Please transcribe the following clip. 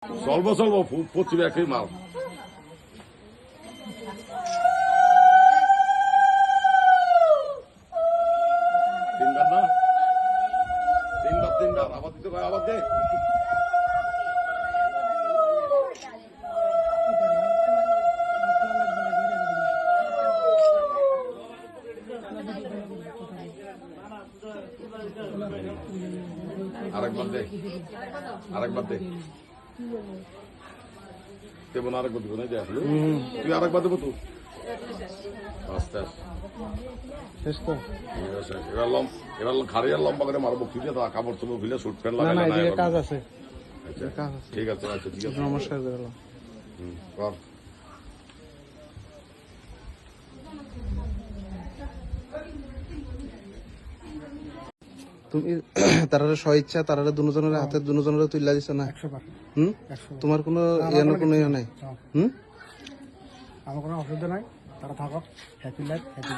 চলবো চলবো প্রচুর একই মাল। তিনবার না, তিনবার আবার দিতে পারে, আবার দে। আরেকবার দে, আরেকবার দে, দেবো না, আরেকবার দেবো না, তুই আরেকবার দেবো তো। আস্তে এবার খাড়িয়ার লম্বা করে মারবো, খুঁজে তা কাপড় চোপড় খুলে সুট প্যান্ট লাগাই কাজ আছে। ঠিক আছে, আচ্ছা ঠিক আছে, নমস্কার। কর। তুমি তারা স্বইচ্ছা তারা দুজনের হাতে দুজনের তুইলা দিছ না? তোমার কোনো কোনো ইয়ে নাই? আমার কোনো অসুবিধা নাই, তারা থাকক, হ্যাপি লাইফ, হ্যাপি।